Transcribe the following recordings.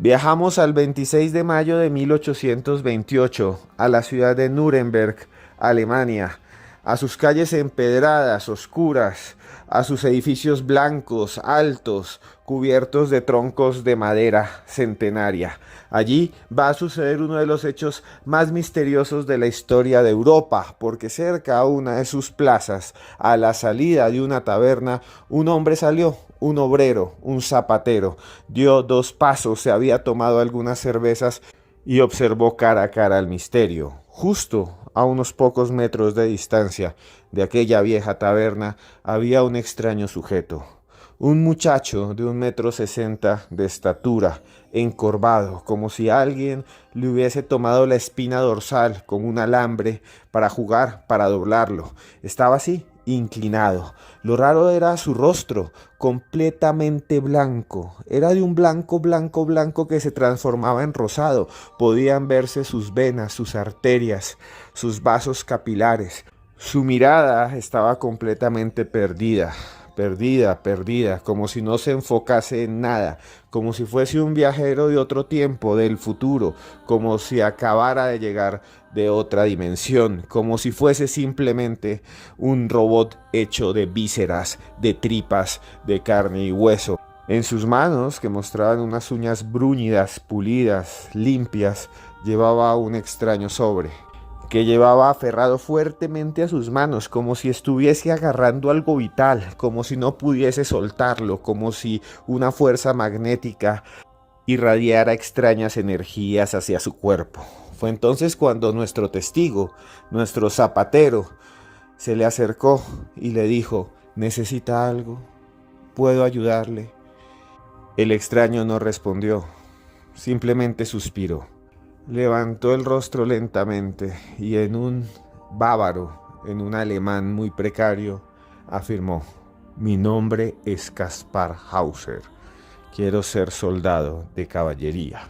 Viajamos al 26 de mayo de 1828 a la ciudad de Nuremberg, Alemania, a sus calles empedradas, oscuras, a sus edificios blancos, altos, cubiertos de troncos de madera centenaria. Allí va a suceder uno de los hechos más misteriosos de la historia de Europa, porque cerca a una de sus plazas, a la salida de una taberna, un hombre salió, un obrero, un zapatero, dio 2 pasos, se había tomado algunas cervezas y observó cara a cara el misterio. Justo a unos pocos metros de distancia de aquella vieja taberna había un extraño sujeto. Un muchacho de 1,60 m de estatura, encorvado, como si alguien le hubiese tomado la espina dorsal con un alambre para jugar, para doblarlo. Estaba así, inclinado. Lo raro era su rostro, completamente blanco. Era de un blanco, blanco, blanco que se transformaba en rosado. Podían verse sus venas, sus arterias, sus vasos capilares. Su mirada estaba completamente perdida, como si no se enfocase en nada, como si fuese un viajero de otro tiempo, del futuro, como si acabara de llegar de otra dimensión, como si fuese simplemente un robot hecho de vísceras, de tripas, de carne y hueso. En sus manos, que mostraban unas uñas brúñidas, pulidas, limpias, llevaba un extraño sobre, que llevaba aferrado fuertemente a sus manos, como si estuviese agarrando algo vital, como si no pudiese soltarlo, como si una fuerza magnética irradiara extrañas energías hacia su cuerpo. Fue entonces cuando nuestro testigo, nuestro zapatero, se le acercó y le dijo: ¿necesita algo? ¿Puedo ayudarle? El extraño no respondió, simplemente suspiró. Levantó el rostro lentamente y en un bávaro, en un alemán muy precario, afirmó: mi nombre es Kaspar Hauser. Quiero ser soldado de caballería.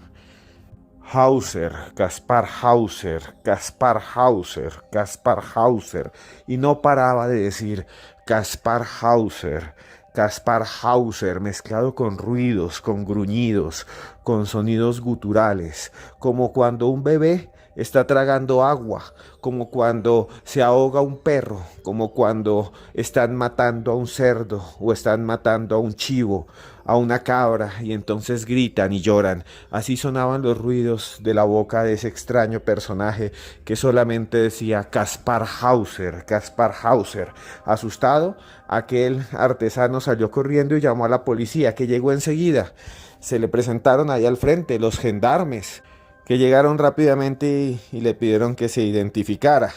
Hauser, Kaspar Hauser, Kaspar Hauser, Kaspar Hauser. Y no paraba de decir Kaspar Hauser, Kaspar Hauser, mezclado con ruidos, con gruñidos, con sonidos guturales, como cuando un bebé está tragando agua, como cuando se ahoga un perro, como cuando están matando a un cerdo o están matando a un chivo, a una cabra, y entonces gritan y lloran. Así sonaban los ruidos de la boca de ese extraño personaje que solamente decía Kaspar Hauser, Kaspar Hauser. Asustado, aquel artesano salió corriendo y llamó a la policía, que llegó enseguida. Se le presentaron ahí al frente los gendarmes, que llegaron rápidamente y le pidieron que se identificara.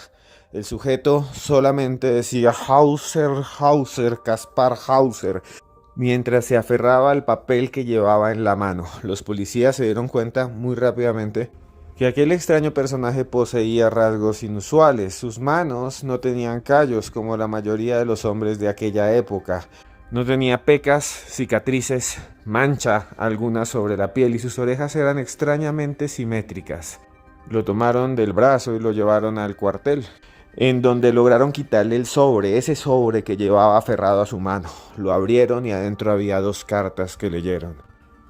El sujeto solamente decía Hauser, Hauser, Kaspar Hauser, mientras se aferraba al papel que llevaba en la mano. Los policías se dieron cuenta muy rápidamente que aquel extraño personaje poseía rasgos inusuales. Sus manos no tenían callos como la mayoría de los hombres de aquella época. No tenía pecas, cicatrices, mancha alguna sobre la piel, y sus orejas eran extrañamente simétricas. Lo tomaron del brazo y lo llevaron al cuartel, en donde lograron quitarle el sobre, ese sobre que llevaba aferrado a su mano. Lo abrieron y adentro había 2 cartas que leyeron.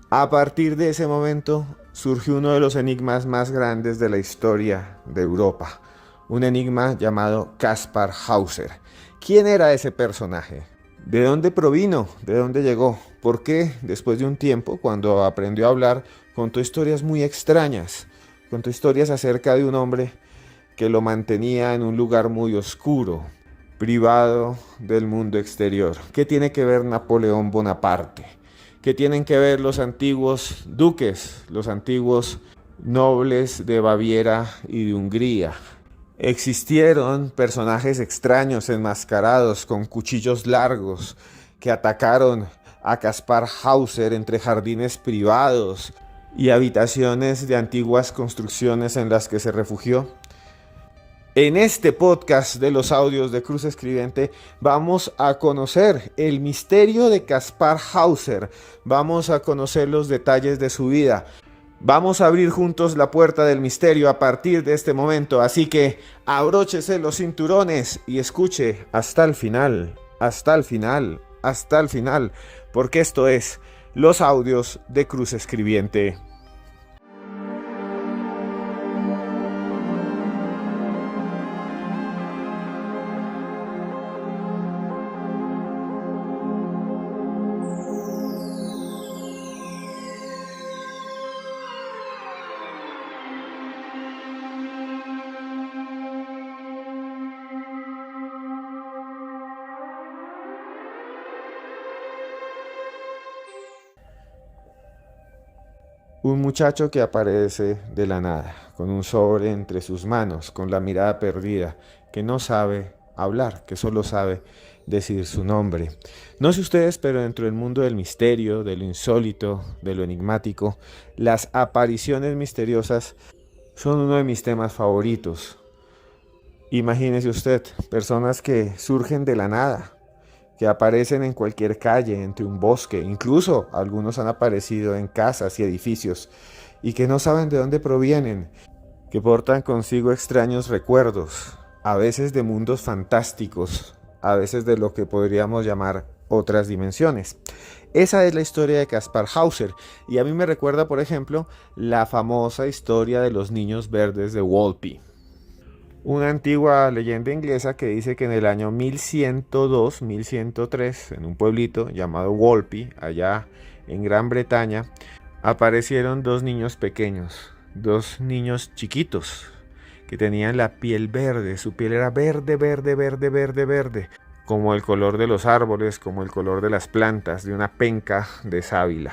A partir de ese momento surgió uno de los enigmas más grandes de la historia de Europa. Un enigma llamado Kaspar Hauser. ¿Quién era ese personaje? ¿De dónde provino? ¿De dónde llegó? ¿Por qué, después de un tiempo, cuando aprendió a hablar, contó historias muy extrañas? Contó historias acerca de un hombre que lo mantenía en un lugar muy oscuro, privado del mundo exterior. ¿Qué tiene que ver Napoleón Bonaparte? ¿Qué tienen que ver los antiguos duques, los antiguos nobles de Baviera y de Hungría? Existieron personajes extraños enmascarados con cuchillos largos que atacaron a Kaspar Hauser entre jardines privados y habitaciones de antiguas construcciones en las que se refugió. En este podcast de los audios de Cruz Escribiente vamos a conocer el misterio de Kaspar Hauser, vamos a conocer los detalles de su vida. Vamos a abrir juntos la puerta del misterio a partir de este momento, así que abróchese los cinturones y escuche hasta el final, hasta el final, hasta el final, porque esto es los audios de Cruz Escribiente Un muchacho que aparece de la nada, con un sobre entre sus manos, con la mirada perdida, que no sabe hablar, que solo sabe decir su nombre. No sé ustedes, pero dentro del mundo del misterio, de lo insólito, de lo enigmático, las apariciones misteriosas son uno de mis temas favoritos. Imagínese usted, personas que surgen de la nada, que aparecen en cualquier calle, entre un bosque, incluso algunos han aparecido en casas y edificios, y que no saben de dónde provienen, que portan consigo extraños recuerdos, a veces de mundos fantásticos, a veces de lo que podríamos llamar otras dimensiones. Esa es la historia de Caspar Hauser, y a mí me recuerda, por ejemplo, la famosa historia de los niños verdes de Walpi. Una antigua leyenda inglesa que dice que en el año 1102, 1103, en un pueblito llamado Walpi, allá en Gran Bretaña, aparecieron dos niños pequeños, dos niños chiquitos, que tenían la piel verde, su piel era verde, verde, verde, verde, verde, como el color de los árboles, como el color de las plantas, de una penca de sábila.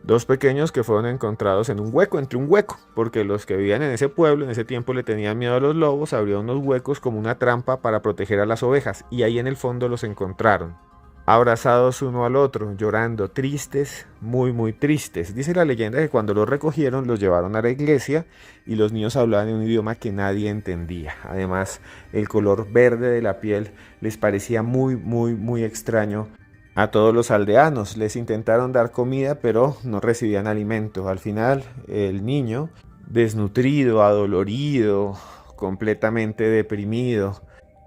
Dos pequeños que fueron encontrados en un hueco, entre un hueco, porque los que vivían en ese pueblo en ese tiempo le tenían miedo a los lobos, abrieron unos huecos como una trampa para proteger a las ovejas, y ahí en el fondo los encontraron, abrazados uno al otro, llorando, tristes, muy muy tristes. Dice la leyenda que cuando los recogieron los llevaron a la iglesia y los niños hablaban en un idioma que nadie entendía. Además, el color verde de la piel les parecía muy muy muy extraño a todos los aldeanos. Les intentaron dar comida, pero no recibían alimento. Al final, el niño, desnutrido, adolorido, completamente deprimido,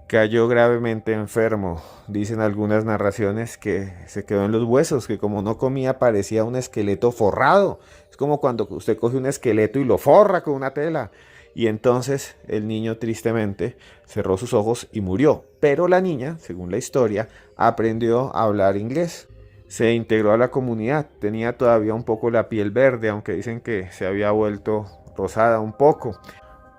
cayó gravemente enfermo. Dicen algunas narraciones que se quedó en los huesos, que como no comía parecía un esqueleto forrado. Es como cuando usted coge un esqueleto y lo forra con una tela. Y entonces el niño tristemente cerró sus ojos y murió. Pero la niña, según la historia, aprendió a hablar inglés. Se integró a la comunidad, tenía todavía un poco la piel verde, aunque dicen que se había vuelto rosada un poco.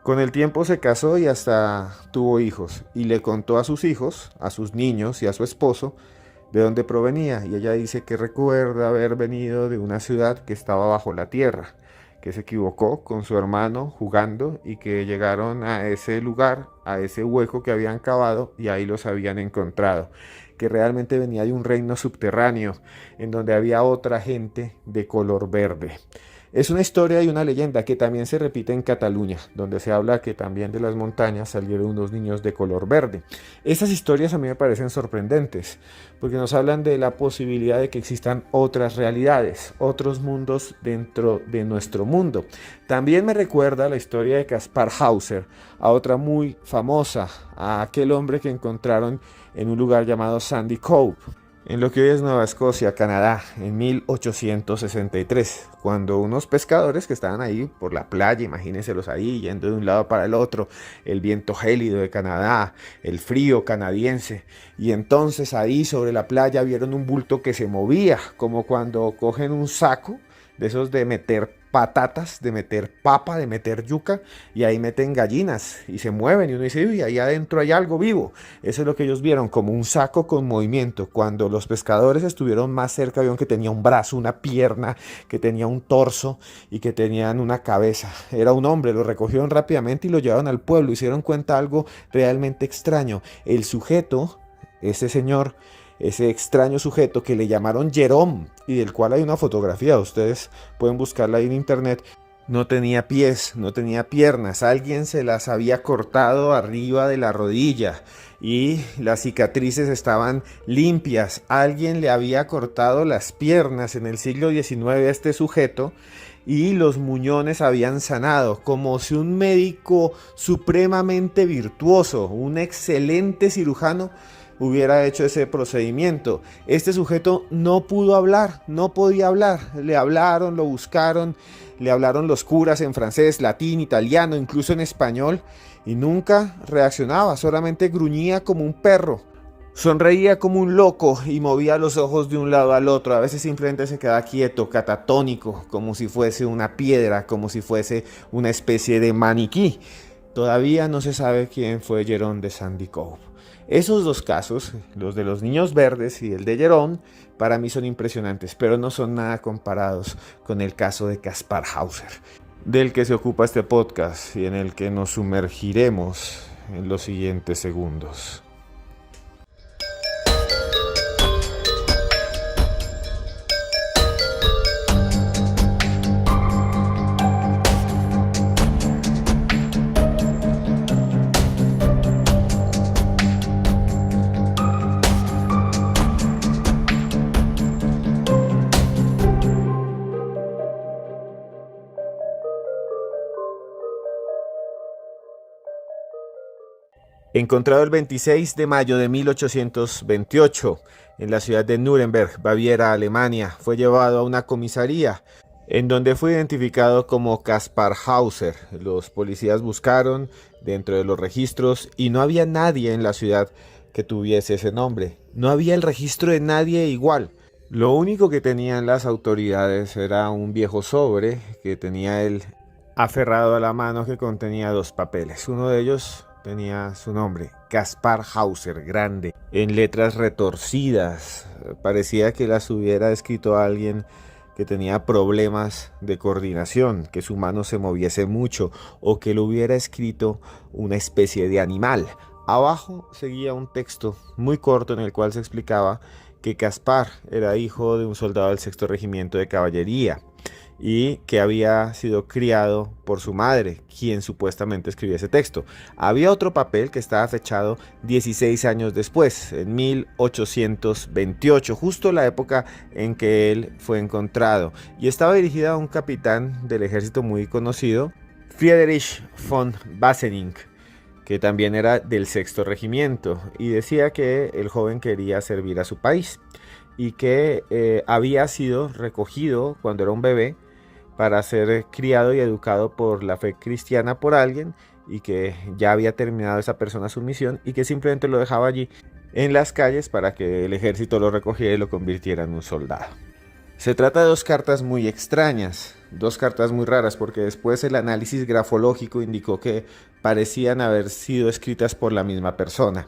Con el tiempo se casó y hasta tuvo hijos, y le contó a sus hijos, a sus niños y a su esposo de dónde provenía, y ella dice que recuerda haber venido de una ciudad que estaba bajo la tierra, que se equivocó con su hermano jugando y que llegaron a ese lugar, a ese hueco que habían cavado y ahí los habían encontrado, que realmente venía de un reino subterráneo en donde había otra gente de color verde. Es una historia y una leyenda que también se repite en Cataluña, donde se habla que también de las montañas salieron unos niños de color verde. Estas historias a mí me parecen sorprendentes, porque nos hablan de la posibilidad de que existan otras realidades, otros mundos dentro de nuestro mundo. También me recuerda la historia de Caspar Hauser, a otra muy famosa, a aquel hombre que encontraron en un lugar llamado Sandy Cove, en lo que hoy es Nueva Escocia, Canadá, en 1863, cuando unos pescadores que estaban ahí por la playa, imagínenselos ahí, yendo de un lado para el otro, el viento gélido de Canadá, el frío canadiense, y entonces ahí sobre la playa vieron un bulto que se movía, como cuando cogen un saco de esos de meter patatas, de meter papa, de meter yuca, y ahí meten gallinas y se mueven y uno dice, uy, ahí adentro hay algo vivo. Eso es lo que ellos vieron, como un saco con movimiento. Cuando los pescadores estuvieron más cerca, vieron que tenía un brazo, una pierna, que tenía un torso y que tenían una cabeza. Era un hombre, lo recogieron rápidamente y lo llevaron al pueblo y se dieron cuenta de algo realmente extraño. El sujeto, ese señor, ese extraño sujeto que le llamaron Jerome y del cual hay una fotografía, ustedes pueden buscarla ahí en internet, no tenía pies, no tenía piernas, alguien se las había cortado arriba de la rodilla y las cicatrices estaban limpias, alguien le había cortado las piernas en el siglo XIX a este sujeto y los muñones habían sanado, como si un médico supremamente virtuoso, un excelente cirujano, hubiera hecho ese procedimiento. Este sujeto no pudo hablar, no podía hablar. Le hablaron, lo buscaron, le hablaron los curas en francés, latín, italiano, incluso en español, y nunca reaccionaba, solamente gruñía como un perro. Sonreía como un loco y movía los ojos de un lado al otro. A veces simplemente se quedaba quieto, catatónico, como si fuese una piedra, como si fuese una especie de maniquí. Todavía no se sabe quién fue Jerome de Sandy Cove. Esos dos casos, los de los niños verdes y el de Jerome, para mí son impresionantes, pero no son nada comparados con el caso de Kaspar Hauser, del que se ocupa este podcast y en el que nos sumergiremos en los siguientes segundos. Encontrado el 26 de mayo de 1828 en la ciudad de Nuremberg, Baviera, Alemania, fue llevado a una comisaría en donde fue identificado como Kaspar Hauser. Los policías buscaron dentro de los registros y no había nadie en la ciudad que tuviese ese nombre. No había el registro de nadie igual. Lo único que tenían las autoridades era un viejo sobre que tenía él aferrado a la mano, que contenía dos papeles. Uno de ellos tenía su nombre, Kaspar Hauser, grande, en letras retorcidas. Parecía que las hubiera escrito alguien que tenía problemas de coordinación, que su mano se moviese mucho o que lo hubiera escrito una especie de animal. Abajo seguía un texto muy corto en el cual se explicaba que Kaspar era hijo de un soldado del 6º Regimiento de Caballería y que había sido criado por su madre, quien supuestamente escribió ese texto. Había otro papel que estaba fechado 16 años después, en 1828, justo la época en que él fue encontrado, y estaba dirigida a un capitán del ejército muy conocido, Friedrich von Basening, que también era del 6º Regimiento, y decía que el joven quería servir a su país y que había sido recogido cuando era un bebé para ser criado y educado por la fe cristiana por alguien, y que ya había terminado esa persona su misión y que simplemente lo dejaba allí en las calles para que el ejército lo recogiera y lo convirtiera en un soldado. Se trata de dos cartas muy extrañas, dos cartas muy raras, porque después el análisis grafológico indicó que parecían haber sido escritas por la misma persona.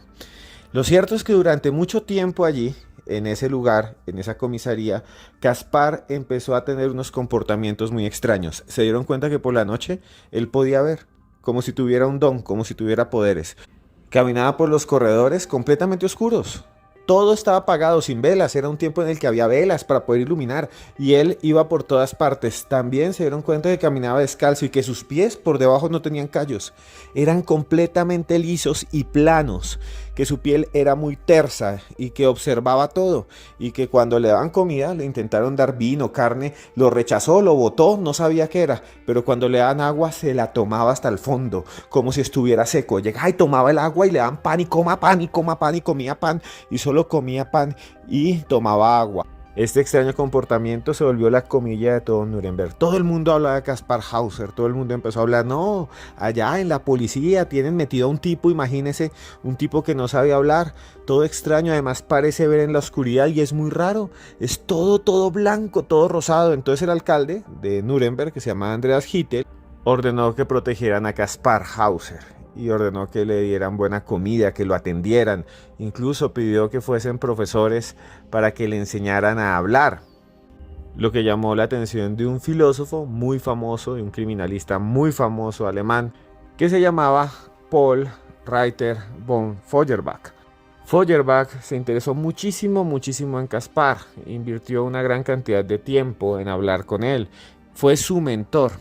Lo cierto es que durante mucho tiempo allí, en ese lugar, en esa comisaría, Kaspar empezó a tener unos comportamientos muy extraños. Se dieron cuenta que por la noche él podía ver, como si tuviera un don, como si tuviera poderes. Caminaba por los corredores completamente oscuros. Todo estaba apagado, sin velas. Era un tiempo en el que había velas para poder iluminar, y él iba por todas partes. También se dieron cuenta de que caminaba descalzo y que sus pies por debajo no tenían callos. Eran completamente lisos y planos, que su piel era muy tersa y que observaba todo, y que cuando le daban comida, le intentaron dar vino, carne, lo rechazó, lo botó, no sabía qué era, pero cuando le daban agua se la tomaba hasta el fondo, como si estuviera seco. Llegaba y tomaba el agua y le daban pan y coma pan y coma pan y comía pan, y solo comía pan y tomaba agua. Este extraño comportamiento se volvió la comilla de todo Nuremberg. Todo el mundo hablaba de Kaspar Hauser, todo el mundo empezó a hablar, no, allá en la policía tienen metido a un tipo, imagínese, un tipo que no sabe hablar, todo extraño, además parece ver en la oscuridad y es muy raro, es todo blanco, todo rosado. Entonces el alcalde de Nuremberg, que se llama Andreas Hitler, ordenó que protegieran a Kaspar Hauser y ordenó que le dieran buena comida, que lo atendieran. Incluso pidió que fuesen profesores para que le enseñaran a hablar. Lo que llamó la atención de un filósofo muy famoso, de un criminalista muy famoso alemán, que se llamaba Paul Reiter von Feuerbach. Feuerbach se interesó muchísimo en Kaspar, invirtió una gran cantidad de tiempo en hablar con él. Fue su mentor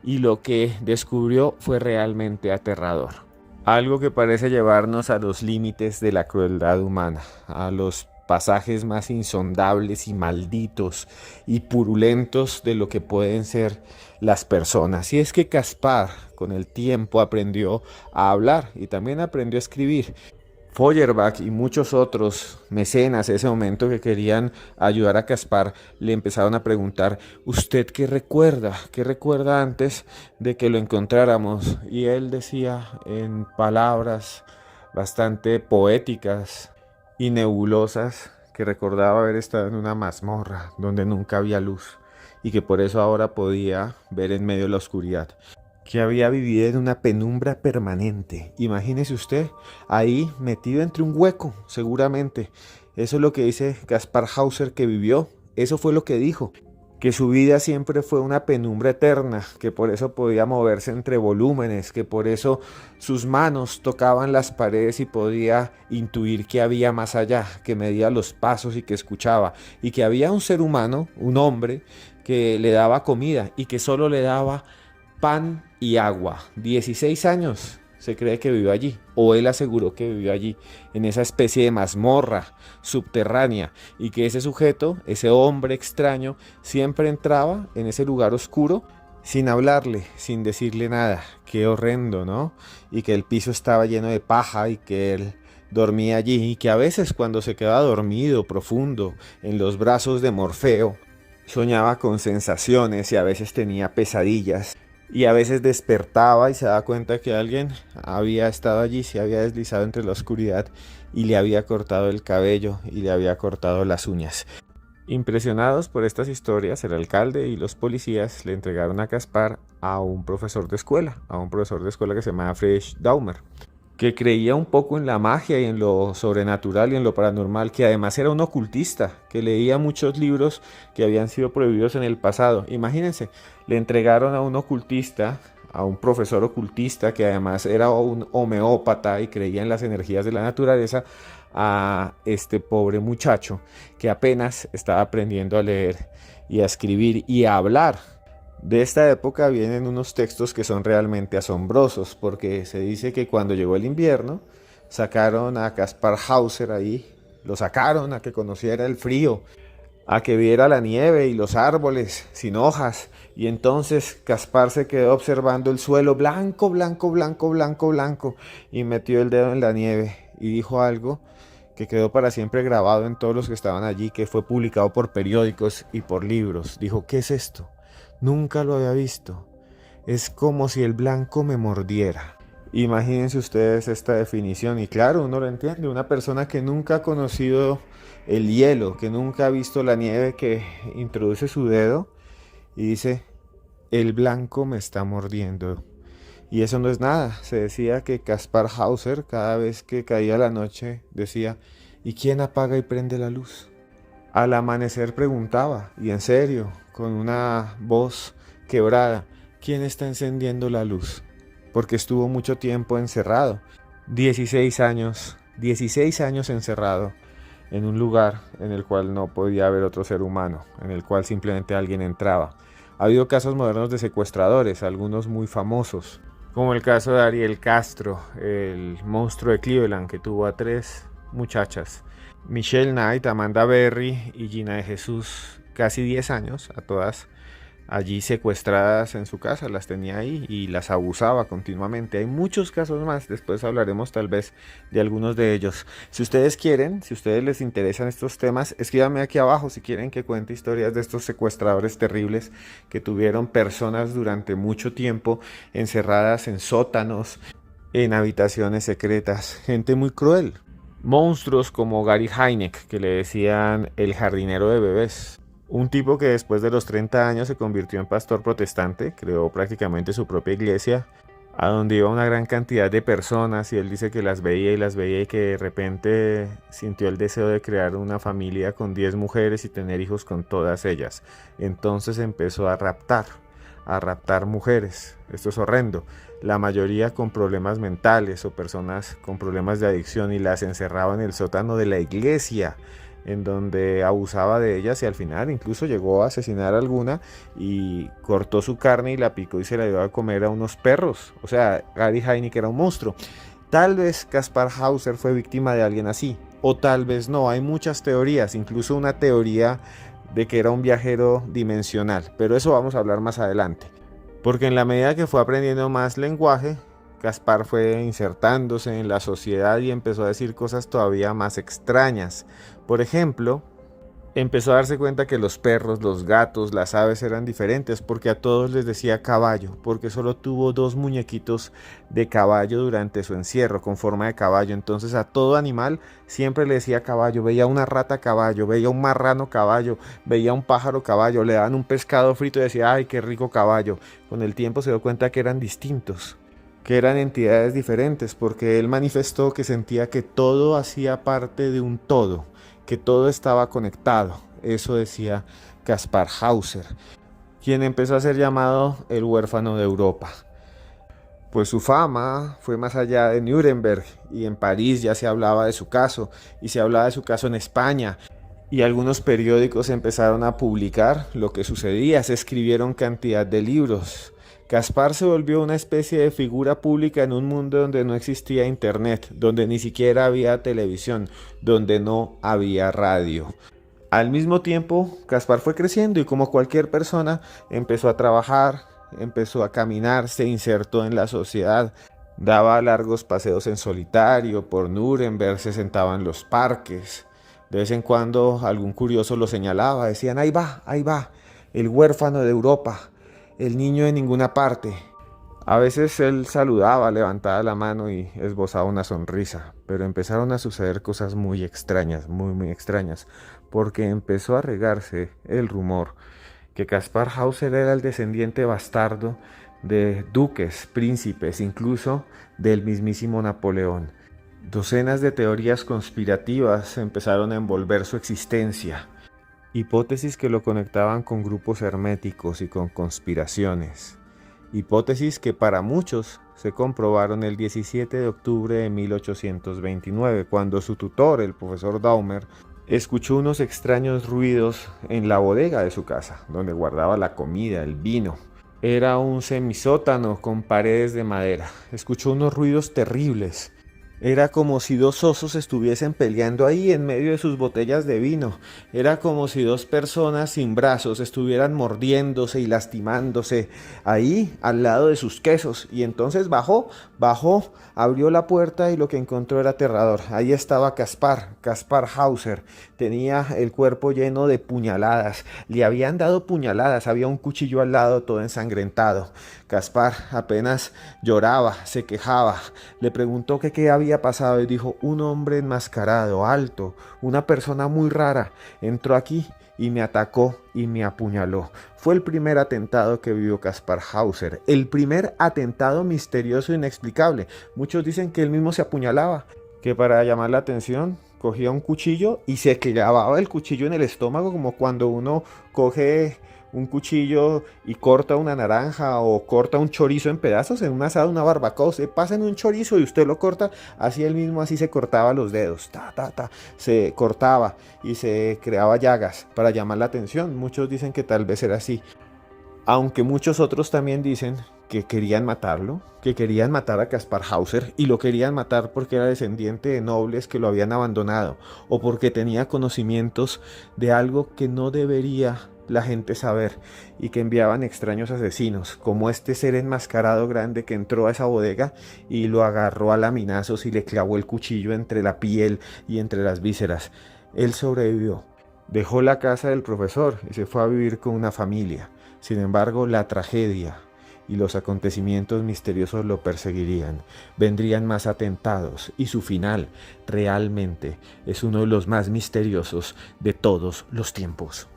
y lo que descubrió fue realmente aterrador. Algo que parece llevarnos a los límites de la crueldad humana, a los pasajes más insondables y malditos y purulentos de lo que pueden ser las personas. Y es que Kaspar con el tiempo aprendió a hablar y también aprendió a escribir. Feuerbach y muchos otros mecenas en ese momento que querían ayudar a Kaspar le empezaron a preguntar: ¿usted qué recuerda? ¿Qué recuerda antes de que lo encontráramos? Y él decía en palabras bastante poéticas y nebulosas que recordaba haber estado en una mazmorra donde nunca había luz y que por eso ahora podía ver en medio de la oscuridad. que había vivido en una penumbra permanente. Imagínese usted, ahí metido entre un hueco, seguramente. Eso es lo que dice Kaspar Hauser que vivió. Eso fue lo que dijo, que su vida siempre fue una penumbra eterna, que por eso podía moverse entre volúmenes, que por eso sus manos tocaban las paredes y podía intuir que había más allá, que medía los pasos y que escuchaba, y que había un ser humano, un hombre, que le daba comida y que solo le daba pan y agua. 16 años se cree que vivió allí, o él aseguró que vivió allí, en esa especie de mazmorra subterránea, y que ese sujeto, ese hombre extraño, siempre entraba en ese lugar oscuro sin hablarle, sin decirle nada. Qué horrendo, ¿no? Y que el piso estaba lleno de paja y que él dormía allí, y que a veces cuando se quedaba dormido profundo en los brazos de Morfeo, soñaba con sensaciones y a veces tenía pesadillas. Y a veces despertaba y se daba cuenta que alguien había estado allí, se había deslizado entre la oscuridad y le había cortado el cabello y le había cortado las uñas. Impresionados por estas historias, el alcalde y los policías le entregaron a Kaspar a un profesor de escuela, que se llamaba Friedrich Daumer, que creía un poco en la magia y en lo sobrenatural y en lo paranormal, que además era un ocultista, que leía muchos libros que habían sido prohibidos en el pasado. Imagínense, le entregaron a un ocultista, a un profesor ocultista, que además era un homeópata y creía en las energías de la naturaleza, a este pobre muchacho que apenas estaba aprendiendo a leer y a escribir y a hablar. De esta época vienen unos textos que son realmente asombrosos, porque se dice que cuando llegó el invierno, sacaron a Kaspar Hauser ahí, lo sacaron a que conociera el frío, a que viera la nieve y los árboles sin hojas, y entonces Kaspar se quedó observando el suelo blanco, blanco, blanco, blanco, blanco, y metió el dedo en la nieve y dijo algo que quedó para siempre grabado en todos los que estaban allí, que fue publicado por periódicos y por libros. Dijo: ¿qué es esto? Nunca lo había visto. Es como si el blanco me mordiera. Imagínense ustedes esta definición, y claro, uno lo entiende. Una persona que nunca ha conocido el hielo, que nunca ha visto la nieve, que introduce su dedo y dice: el blanco me está mordiendo. Y eso no es nada. Se decía que Kaspar Hauser, cada vez que caía la noche, decía: ¿y quién apaga y prende la luz? Al amanecer preguntaba, y en serio, con una voz quebrada: ¿quién está encendiendo la luz? Porque estuvo mucho tiempo encerrado, 16 años encerrado en un lugar en el cual no podía haber otro ser humano, en el cual simplemente alguien entraba. Ha habido casos modernos de secuestradores, algunos muy famosos, como el caso de Ariel Castro, el monstruo de Cleveland, que tuvo a 3 muchachas, Michelle Knight, Amanda Berry y Gina de Jesús, casi 10 años, a todas allí secuestradas en su casa, las tenía ahí y las abusaba continuamente. Hay muchos casos más, después hablaremos tal vez de algunos de ellos. Si ustedes quieren, si a ustedes les interesan estos temas, escríbanme aquí abajo si quieren que cuente historias de estos secuestradores terribles que tuvieron personas durante mucho tiempo encerradas en sótanos, en habitaciones secretas, gente muy cruel. Monstruos como Gary Heineck, que le decían el jardinero de bebés. Un tipo que después de los 30 años se convirtió en pastor protestante, creó prácticamente su propia iglesia, a donde iba una gran cantidad de personas, y él dice que las veía y que de repente sintió el deseo de crear una familia con 10 mujeres y tener hijos con todas ellas. Entonces empezó a raptar mujeres. Esto es horrendo. La mayoría con problemas mentales o personas con problemas de adicción, y las encerraba en el sótano de la iglesia, en donde abusaba de ellas, y al final incluso llegó a asesinar a alguna y cortó su carne y la picó y se la dio a comer a unos perros. O sea, Gary Heineck era un monstruo. Tal vez Kaspar Hauser fue víctima de alguien así, o tal vez no. Hay muchas teorías, incluso una teoría de que era un viajero dimensional, pero eso vamos a hablar más adelante. Porque en la medida que fue aprendiendo más lenguaje, Kaspar fue insertándose en la sociedad y empezó a decir cosas todavía más extrañas. Por ejemplo, Empezó a darse cuenta que los perros, los gatos, las aves eran diferentes porque a todos les decía caballo, porque solo tuvo dos muñequitos de caballo durante su encierro con forma de caballo. Entonces a todo animal siempre le decía caballo, veía una rata caballo, veía un marrano caballo, veía un pájaro caballo, le daban un pescado frito y decía, ay, qué rico caballo. Con el tiempo se dio cuenta que eran distintos, que eran entidades diferentes, porque él manifestó que sentía que todo hacía parte de un todo, que todo estaba conectado. Eso decía Kaspar Hauser, quien empezó a ser llamado el huérfano de Europa. Pues su fama fue más allá de Nuremberg, y en París ya se hablaba de su caso, y se hablaba de su caso en España, y algunos periódicos empezaron a publicar lo que sucedía, se escribieron cantidad de libros. Kaspar se volvió una especie de figura pública en un mundo donde no existía internet, donde ni siquiera había televisión, donde no había radio. Al mismo tiempo, Kaspar fue creciendo y como cualquier persona empezó a trabajar, empezó a caminar, se insertó en la sociedad, daba largos paseos en solitario por Nuremberg, se sentaba en los parques. De vez en cuando algún curioso lo señalaba, decían, ahí va, el huérfano de Europa, el niño de ninguna parte. A veces él saludaba, levantaba la mano y esbozaba una sonrisa, pero empezaron a suceder cosas muy extrañas, muy extrañas, porque empezó a regarse el rumor que Kaspar Hauser era el descendiente bastardo de duques, príncipes, incluso del mismísimo Napoleón. Docenas de teorías conspirativas empezaron a envolver su existencia, hipótesis que lo conectaban con grupos herméticos y con conspiraciones. Hipótesis que para muchos se comprobaron el 17 de octubre de 1829, cuando su tutor, el profesor Daumer, escuchó unos extraños ruidos en la bodega de su casa, donde guardaba la comida, el vino. Era un semisótano con paredes de madera. Escuchó unos ruidos terribles. Era como si dos osos estuviesen peleando ahí en medio de sus botellas de vino. Era como si dos personas sin brazos estuvieran mordiéndose y lastimándose ahí al lado de sus quesos. Y entonces bajó, abrió la puerta y lo que encontró era aterrador. Ahí estaba Kaspar Hauser. Tenía el cuerpo lleno de puñaladas. Le habían dado puñaladas, había un cuchillo al lado todo ensangrentado. Kaspar apenas lloraba, se quejaba. Le preguntó que qué había pasado y dijo, un hombre enmascarado, alto, una persona muy rara, entró aquí y me atacó y me apuñaló. Fue el primer atentado que vivió Kaspar Hauser, el primer atentado misterioso e inexplicable. Muchos dicen que él mismo se apuñalaba, que para llamar la atención cogía un cuchillo y se clavaba el cuchillo en el estómago, como cuando uno coge un cuchillo y corta una naranja o corta un chorizo en pedazos en un asado, una barbacoa. Usted pasa en un chorizo y usted lo corta, así él mismo así se cortaba los dedos, se cortaba y se creaba llagas para llamar la atención. Muchos dicen que tal vez era así, aunque muchos otros también dicen que querían matarlo, que querían matar a Kaspar Hauser y lo querían matar porque era descendiente de nobles que lo habían abandonado o porque tenía conocimientos de algo que no debería la gente saber y que enviaban extraños asesinos, como este ser enmascarado grande que entró a esa bodega y lo agarró a laminazos y le clavó el cuchillo entre la piel y entre las vísceras. Él sobrevivió, dejó la casa del profesor y se fue a vivir con una familia. Sin embargo, la tragedia y los acontecimientos misteriosos lo perseguirían. Vendrían más atentados y su final realmente es uno de los más misteriosos de todos los tiempos.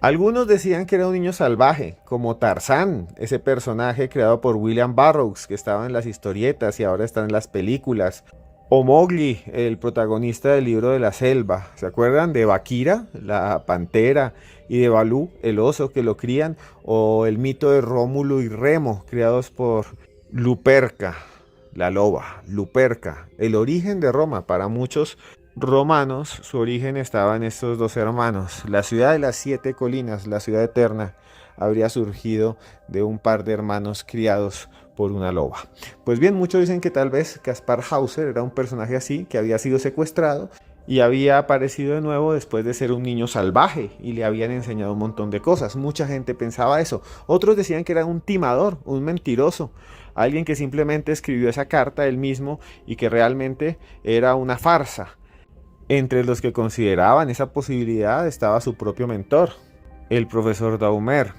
Algunos decían que era un niño salvaje, como Tarzán, ese personaje creado por William Burroughs, que estaba en las historietas y ahora está en las películas. O Mowgli, el protagonista del libro de la selva. ¿Se acuerdan de Bagheera, la pantera, y de Balú, el oso que lo crían? O el mito de Rómulo y Remo, creados por Luperca, la loba, Luperca. El origen de Roma, para muchos romanos, su origen estaba en estos dos hermanos. La ciudad de las 7 colinas, la ciudad eterna, habría surgido de un par de hermanos criados por una loba. Pues bien, muchos dicen que tal vez Kaspar Hauser era un personaje así, que había sido secuestrado y había aparecido de nuevo después de ser un niño salvaje y le habían enseñado un montón de cosas. Mucha gente pensaba eso. Otros decían que era un timador, un mentiroso, alguien que simplemente escribió esa carta él mismo y que realmente era una farsa. Entre los que consideraban esa posibilidad estaba su propio mentor, el profesor Daumer,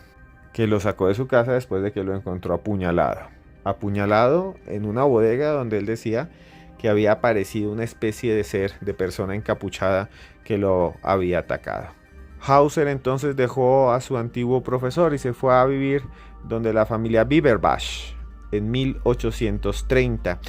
que lo sacó de su casa después de que lo encontró apuñalado en una bodega donde él decía que había aparecido una especie de ser, de persona encapuchada que lo había atacado. Hauser entonces dejó a su antiguo profesor y se fue a vivir donde la familia Biberbach en 1830,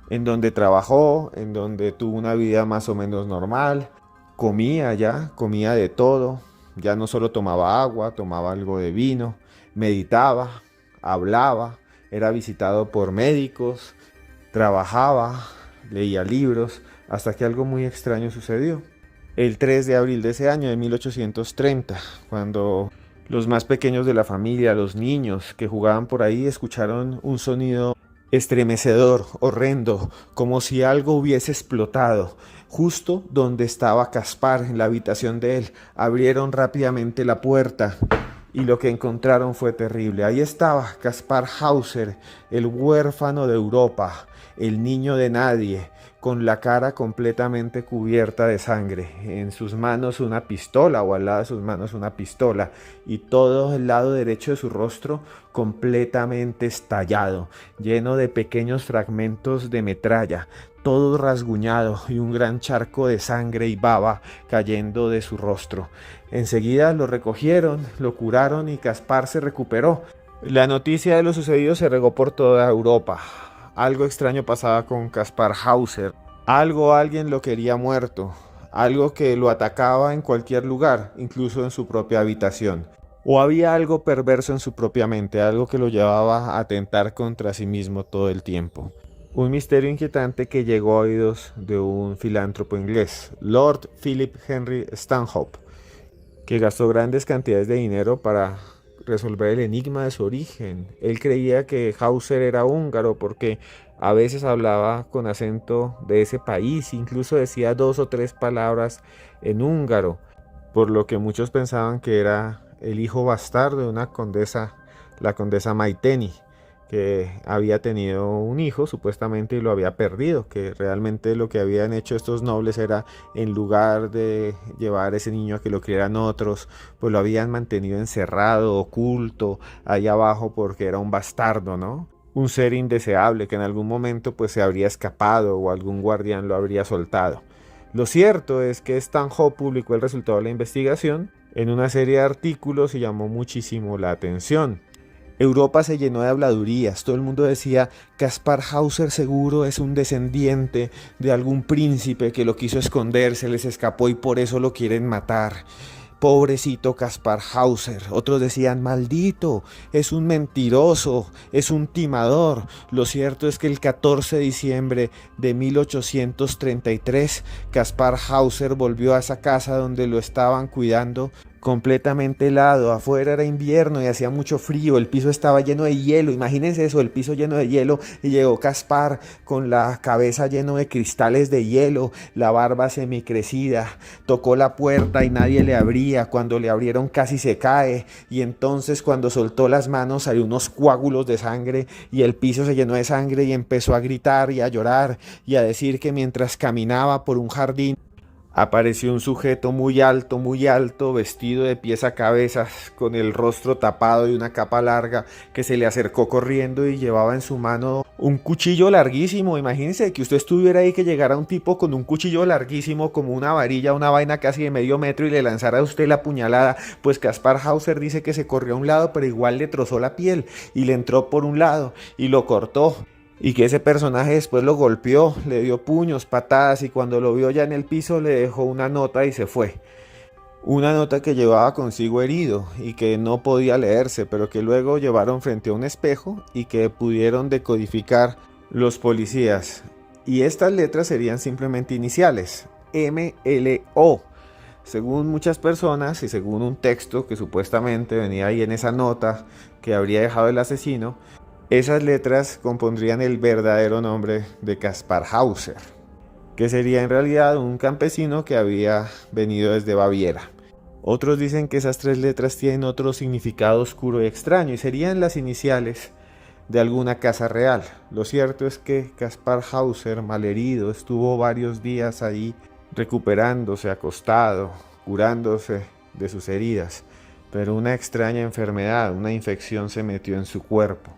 en donde trabajó, en donde tuvo una vida más o menos normal, comía de todo, ya no solo tomaba agua, tomaba algo de vino, meditaba, hablaba, era visitado por médicos, trabajaba, leía libros, hasta que algo muy extraño sucedió. El 3 de abril de ese año de 1830, cuando los más pequeños de la familia, los niños que jugaban por ahí, escucharon un sonido estremecedor, horrendo, como si algo hubiese explotado. Justo donde estaba Kaspar, en la habitación de él, abrieron rápidamente la puerta y lo que encontraron fue terrible. Ahí estaba Kaspar Hauser, el huérfano de Europa, el niño de nadie, con la cara completamente cubierta de sangre, en sus manos una pistola, o al lado de sus manos una pistola, y todo el lado derecho de su rostro completamente estallado, lleno de pequeños fragmentos de metralla, todo rasguñado y un gran charco de sangre y baba cayendo de su rostro. Enseguida lo recogieron, lo curaron y Kaspar se recuperó. La noticia de lo sucedido se regó por toda Europa. Algo extraño pasaba con Kaspar Hauser. Alguien lo quería muerto. Algo que lo atacaba en cualquier lugar, incluso en su propia habitación. O había algo perverso en su propia mente, algo que lo llevaba a atentar contra sí mismo todo el tiempo. Un misterio inquietante que llegó a oídos de un filántropo inglés, Lord Philip Henry Stanhope, que gastó grandes cantidades de dinero para resolver el enigma de su origen. Él creía que Hauser era húngaro porque a veces hablaba con acento de ese país, incluso decía 2 o 3 palabras en húngaro, por lo que muchos pensaban que era el hijo bastardo de una condesa, la condesa Maiteni, que había tenido un hijo supuestamente y lo había perdido, que realmente lo que habían hecho estos nobles era, en lugar de llevar a ese niño a que lo criaran otros, pues lo habían mantenido encerrado, oculto, ahí abajo porque era un bastardo, ¿no? Un ser indeseable que en algún momento pues se habría escapado o algún guardián lo habría soltado. Lo cierto es que Stanhope publicó el resultado de la investigación en una serie de artículos y llamó muchísimo la atención. Europa se llenó de habladurías, todo el mundo decía, Kaspar Hauser seguro es un descendiente de algún príncipe que lo quiso esconder, se les escapó y por eso lo quieren matar. Pobrecito Kaspar Hauser. Otros decían, maldito, es un mentiroso, es un timador. Lo cierto es que el 14 de diciembre de 1833, Kaspar Hauser volvió a esa casa donde lo estaban cuidando completamente helado. Afuera era invierno y hacía mucho frío, el piso estaba lleno de hielo, imagínense eso, el piso lleno de hielo, y llegó Kaspar con la cabeza lleno de cristales de hielo, la barba semicrecida, tocó la puerta y nadie le abría, cuando le abrieron casi se cae, y entonces cuando soltó las manos salió unos coágulos de sangre y el piso se llenó de sangre y empezó a gritar y a llorar y a decir que mientras caminaba por un jardín apareció un sujeto muy alto, vestido de pies a cabeza, con el rostro tapado y una capa larga, que se le acercó corriendo y llevaba en su mano un cuchillo larguísimo. Imagínense que usted estuviera ahí, que llegara un tipo con un cuchillo larguísimo, como una varilla, una vaina casi de medio metro, y le lanzara a usted la puñalada. Pues Kaspar Hauser dice que se corrió a un lado, pero igual le trozó la piel y le entró por un lado y lo cortó. Y que ese personaje después lo golpeó, le dio puños, patadas, y cuando lo vio ya en el piso le dejó una nota y se fue. Una nota que llevaba consigo herido y que no podía leerse, pero que luego llevaron frente a un espejo y que pudieron decodificar los policías. Y estas letras serían simplemente iniciales, MLO. Según muchas personas y según un texto que supuestamente venía ahí en esa nota que habría dejado el asesino, Esas letras compondrían el verdadero nombre de Caspar Hauser, que sería en realidad un campesino que había venido desde Baviera. Otros dicen que esas 3 letras tienen otro significado oscuro y extraño y serían las iniciales de alguna casa real. Lo cierto es que Caspar Hauser, malherido, estuvo varios días ahí recuperándose, acostado, curándose de sus heridas, pero una extraña enfermedad, una infección se metió en su cuerpo.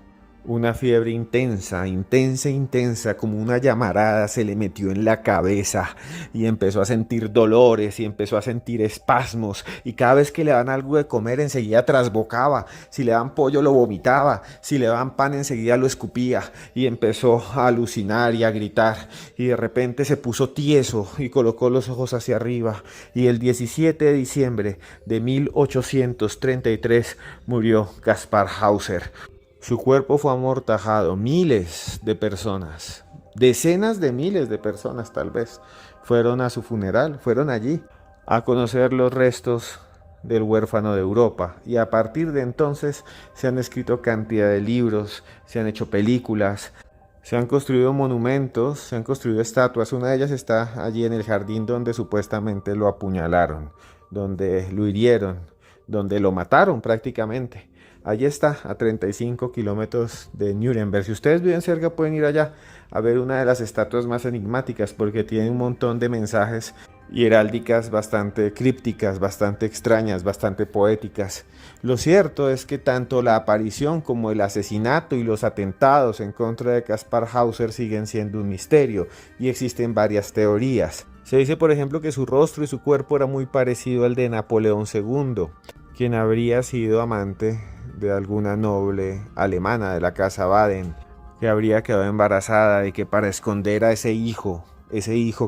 Una fiebre intensa, intensa, intensa, como una llamarada se le metió en la cabeza y empezó a sentir dolores y empezó a sentir espasmos y cada vez que le daban algo de comer enseguida trasbocaba, si le daban pollo lo vomitaba, si le daban pan enseguida lo escupía y empezó a alucinar y a gritar y de repente se puso tieso y colocó los ojos hacia arriba y el 17 de diciembre de 1833 murió Caspar Hauser. Su cuerpo fue amortajado, miles de personas, decenas de miles de personas tal vez, fueron a su funeral, fueron allí a conocer los restos del huérfano de Europa y a partir de entonces se han escrito cantidad de libros, se han hecho películas, se han construido monumentos, se han construido estatuas. Una de ellas está allí en el jardín donde supuestamente lo apuñalaron, donde lo hirieron, donde lo mataron prácticamente. Allí está, a 35 kilómetros de Nuremberg. Si ustedes viven cerca pueden ir allá a ver una de las estatuas más enigmáticas porque tiene un montón de mensajes y heráldicas bastante crípticas, bastante extrañas, bastante poéticas. Lo cierto es que tanto la aparición como el asesinato y los atentados en contra de Caspar Hauser siguen siendo un misterio y existen varias teorías. Se dice, por ejemplo, que su rostro y su cuerpo era muy parecido al de Napoleón II, quien habría sido amante de alguna noble alemana de la casa Baden, que habría quedado embarazada y que para esconder a ese hijo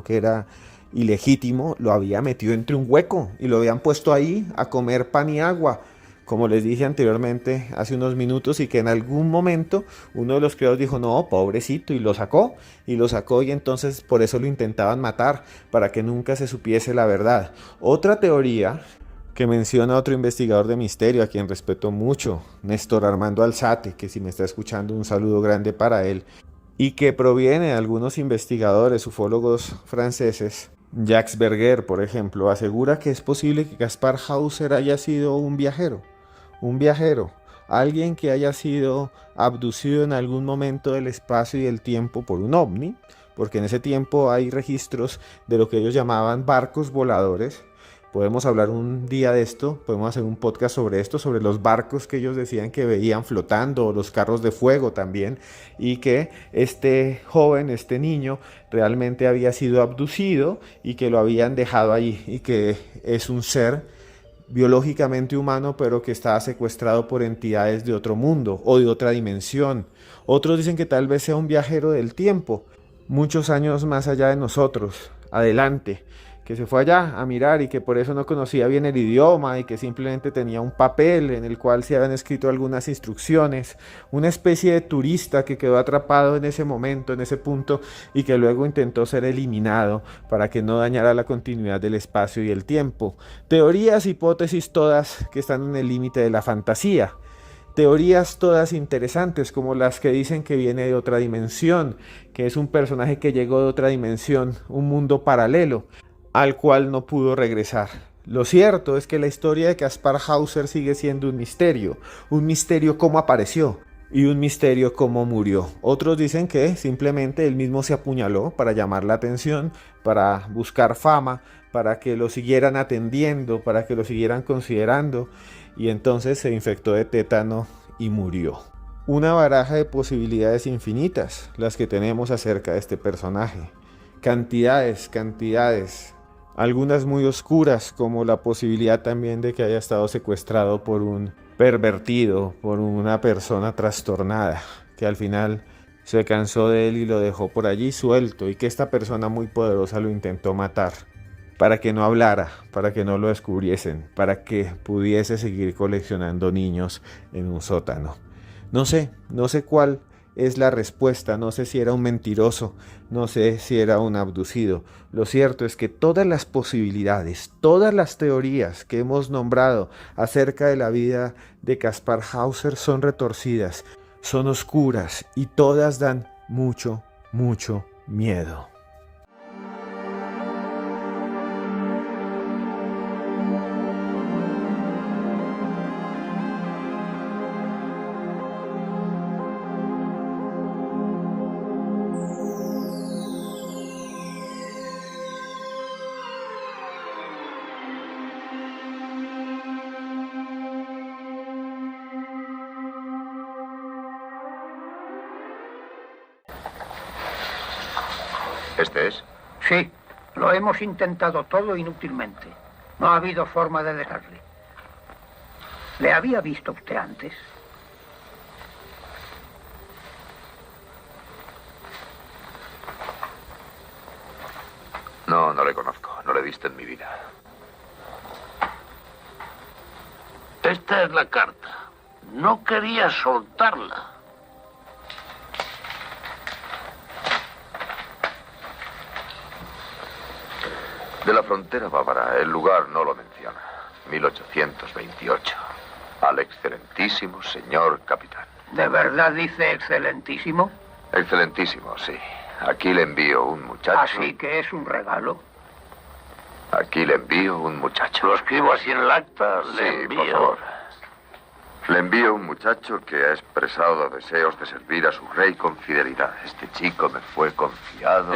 que era ilegítimo, lo había metido entre un hueco y lo habían puesto ahí a comer pan y agua, como les dije anteriormente hace unos minutos, y que en algún momento uno de los criados dijo, no, pobrecito, y lo sacó y entonces por eso lo intentaban matar, para que nunca se supiese la verdad. Otra teoría que menciona otro investigador de misterio a quien respeto mucho, Néstor Armando Alzate, que si me está escuchando un saludo grande para él, y que proviene de algunos investigadores, ufólogos franceses. Jacques Berger, por ejemplo, asegura que es posible que Caspar Hauser haya sido un viajero, alguien que haya sido abducido en algún momento del espacio y del tiempo por un ovni, porque en ese tiempo hay registros de lo que ellos llamaban barcos voladores. Podemos hablar un día de esto, podemos hacer un podcast sobre esto, sobre los barcos que ellos decían que veían flotando, los carros de fuego también, y que este joven, este niño, realmente había sido abducido y que lo habían dejado allí, y que es un ser biológicamente humano, pero que estaba secuestrado por entidades de otro mundo o de otra dimensión. Otros dicen que tal vez sea un viajero del tiempo, muchos años más allá de nosotros, adelante, que se fue allá a mirar y que por eso no conocía bien el idioma y que simplemente tenía un papel en el cual se habían escrito algunas instrucciones, una especie de turista que quedó atrapado en ese momento, en ese punto, y que luego intentó ser eliminado para que no dañara la continuidad del espacio y el tiempo. Teorías, hipótesis todas que están en el límite de la fantasía. Teorías todas interesantes, como las que dicen que viene de otra dimensión, que es un personaje que llegó de otra dimensión, un mundo paralelo, al cual no pudo regresar. Lo cierto es que la historia de Caspar Hauser sigue siendo un misterio cómo apareció y un misterio cómo murió. Otros dicen que simplemente él mismo se apuñaló para llamar la atención, para buscar fama, para que lo siguieran atendiendo, para que lo siguieran considerando, y entonces se infectó de tétano y murió. Una baraja de posibilidades infinitas las que tenemos acerca de este personaje. Cantidades, algunas muy oscuras, como la posibilidad también de que haya estado secuestrado por un pervertido, por una persona trastornada, que al final se cansó de él y lo dejó por allí suelto, y que esta persona muy poderosa lo intentó matar, para que no hablara, para que no lo descubriesen, para que pudiese seguir coleccionando niños en un sótano. No sé cuál es la respuesta, no sé si era un mentiroso, no sé si era un abducido. Lo cierto es que todas las posibilidades, todas las teorías que hemos nombrado acerca de la vida de Caspar Hauser son retorcidas, son oscuras y todas dan mucho, mucho miedo. ¿Este es? Sí, lo hemos intentado todo inútilmente. No ha habido forma de dejarle. ¿Le había visto usted antes? No, no le conozco. No le he visto en mi vida. Esta es la carta. No quería soltarla. De la frontera bávara, el lugar no lo menciona. 1828. Al excelentísimo señor capitán. ¿De verdad dice excelentísimo? Excelentísimo, sí. Aquí le envío un muchacho. Así que es un regalo. Aquí le envío un muchacho. Lo escribo así en el acta, Sí, le por envío. favor. Le envío un muchacho que ha expresado deseos de servir a su rey con fidelidad. Este chico me fue confiado.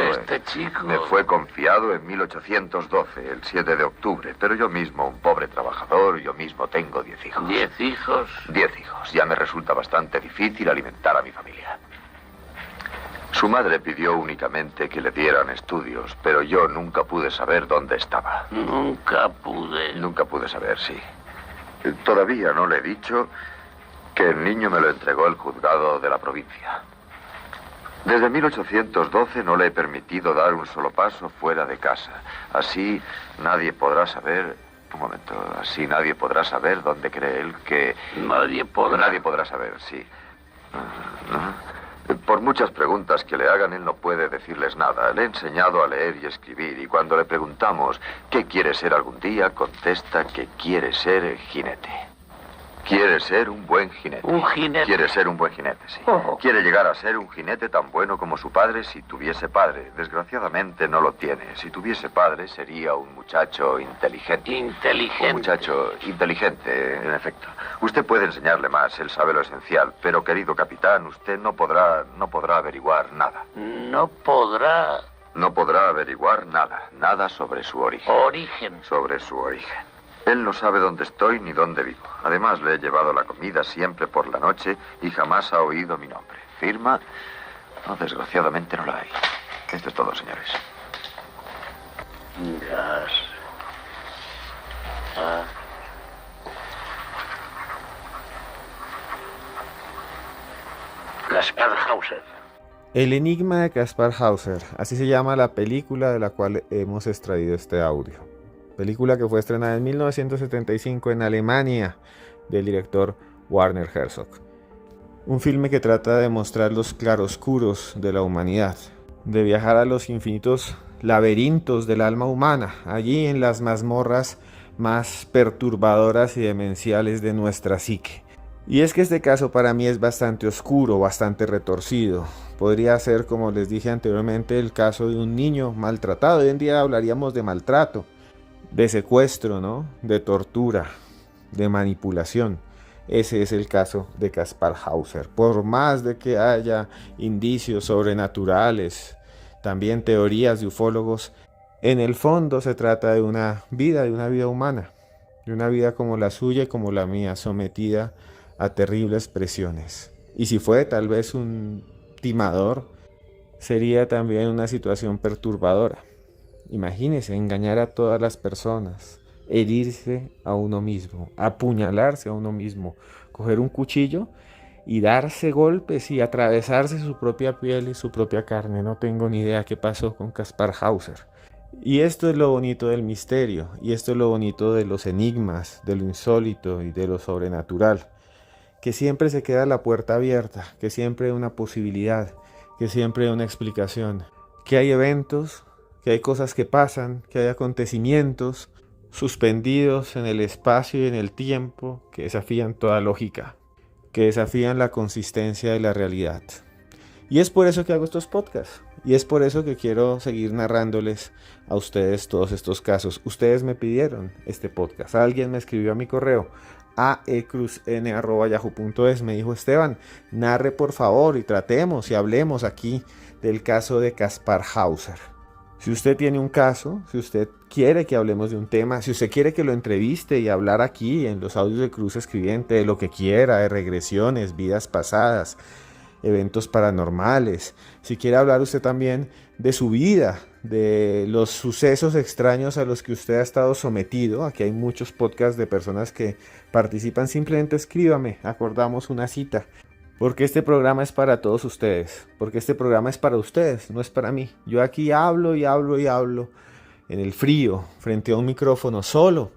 Me fue confiado en 1812, el 7 de octubre. Pero yo mismo, un pobre trabajador, yo mismo tengo 10 hijos. 10 hijos. 10 hijos. Ya me resulta bastante difícil alimentar a mi familia. Su madre pidió únicamente que le dieran estudios, pero yo nunca pude saber dónde estaba. Nunca pude. Nunca pude saber, sí. Todavía no le he dicho que el niño me lo entregó el juzgado de la provincia. Desde 1812 no le he permitido dar un solo paso fuera de casa. Así nadie podrá saber... Un momento, así nadie podrá saber dónde cree él que... Nadie podrá. Nadie podrá saber, sí. Por muchas preguntas que le hagan, él no puede decirles nada. Le he enseñado a leer y escribir, y cuando le preguntamos qué quiere ser algún día, contesta que quiere ser jinete. Quiere ser un buen jinete. Un jinete. Quiere ser un buen jinete, sí. Oh. Quiere llegar a ser un jinete tan bueno como su padre si tuviese padre. Desgraciadamente no lo tiene. Si tuviese padre, sería un muchacho inteligente. Inteligente. Un muchacho inteligente, en efecto. Usted puede enseñarle más, él sabe lo esencial. Pero, querido capitán, usted no podrá averiguar nada. No podrá. No podrá averiguar nada. Nada sobre su origen. Origen. Sobre su origen. Él no sabe dónde estoy ni dónde vivo. Además, le he llevado la comida siempre por la noche y jamás ha oído mi nombre. ¿Firma? No, desgraciadamente no la hay. Esto es todo, señores. Gas. Ah. Gaspar Hauser. El enigma de Caspar Hauser, así se llama la película de la cual hemos extraído este audio. Película que fue estrenada en 1975 en Alemania, del director Werner Herzog. Un filme que trata de mostrar los claroscuros de la humanidad, de viajar a los infinitos laberintos del alma humana, allí en las mazmorras más perturbadoras y demenciales de nuestra psique. Y es que este caso para mí es bastante oscuro, bastante retorcido. Podría ser, como les dije anteriormente, el caso de un niño maltratado. Hoy en día hablaríamos de maltrato, de secuestro, ¿no? De tortura, de manipulación. Ese es el caso de Caspar Hauser. Por más de que haya indicios sobrenaturales, también teorías de ufólogos, en el fondo se trata de una vida humana, de una vida como la suya y como la mía, sometida a terribles presiones. Y si fue tal vez un timador, sería también una situación perturbadora. Imagínese engañar a todas las personas, herirse a uno mismo, apuñalarse a uno mismo, coger un cuchillo y darse golpes y atravesarse su propia piel y su propia carne. No tengo ni idea qué pasó con Caspar Hauser. Y esto es lo bonito del misterio, y esto es lo bonito de los enigmas, de lo insólito y de lo sobrenatural, que siempre se queda la puerta abierta, que siempre hay una posibilidad, que siempre hay una explicación, que hay eventos, que hay cosas que pasan, que hay acontecimientos suspendidos en el espacio y en el tiempo que desafían toda lógica. que desafían la consistencia de la realidad. Y es por eso que hago estos podcasts. Y es por eso que quiero seguir narrándoles a ustedes todos estos casos. Ustedes me pidieron este podcast. Alguien me escribió a mi correo aecruzn@yahoo.es. Me dijo: Esteban, narre por favor y tratemos y hablemos aquí del caso de Kaspar Hauser. Si usted tiene un caso, si usted quiere que hablemos de un tema, si usted quiere que lo entreviste y hablar aquí en los audios de Cruz Escribiente de lo que quiera, de regresiones, vidas pasadas, eventos paranormales, si quiere hablar usted también de su vida, de los sucesos extraños a los que usted ha estado sometido, aquí hay muchos podcasts de personas que participan, simplemente escríbame, acordamos una cita. Porque este programa es para todos ustedes, porque este programa es para ustedes, no es para mí. Yo aquí hablo y hablo y hablo en el frío, frente a un micrófono, solo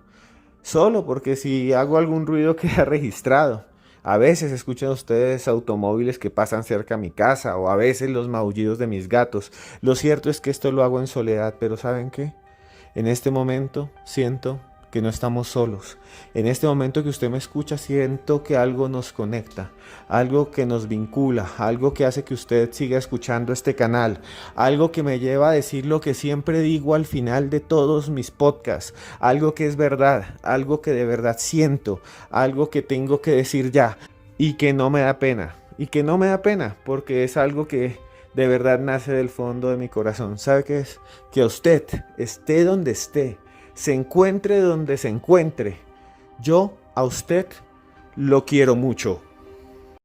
porque si hago algún ruido queda registrado. A veces escuchan ustedes automóviles que pasan cerca a mi casa, o a veces los maullidos de mis gatos. Lo cierto es que esto lo hago en soledad, pero ¿saben qué? En este momento siento que no estamos solos. En este momento que usted me escucha, siento que algo nos conecta, algo que nos vincula, algo que hace que usted siga escuchando este canal, algo que me lleva a decir lo que siempre digo al final de todos mis podcasts, algo que es verdad, algo que de verdad siento, algo que tengo que decir ya y que no me da pena, porque es algo que de verdad nace del fondo de mi corazón. ¿Sabe qué es? Que a usted, esté donde esté, se encuentre donde se encuentre, yo a usted lo quiero mucho.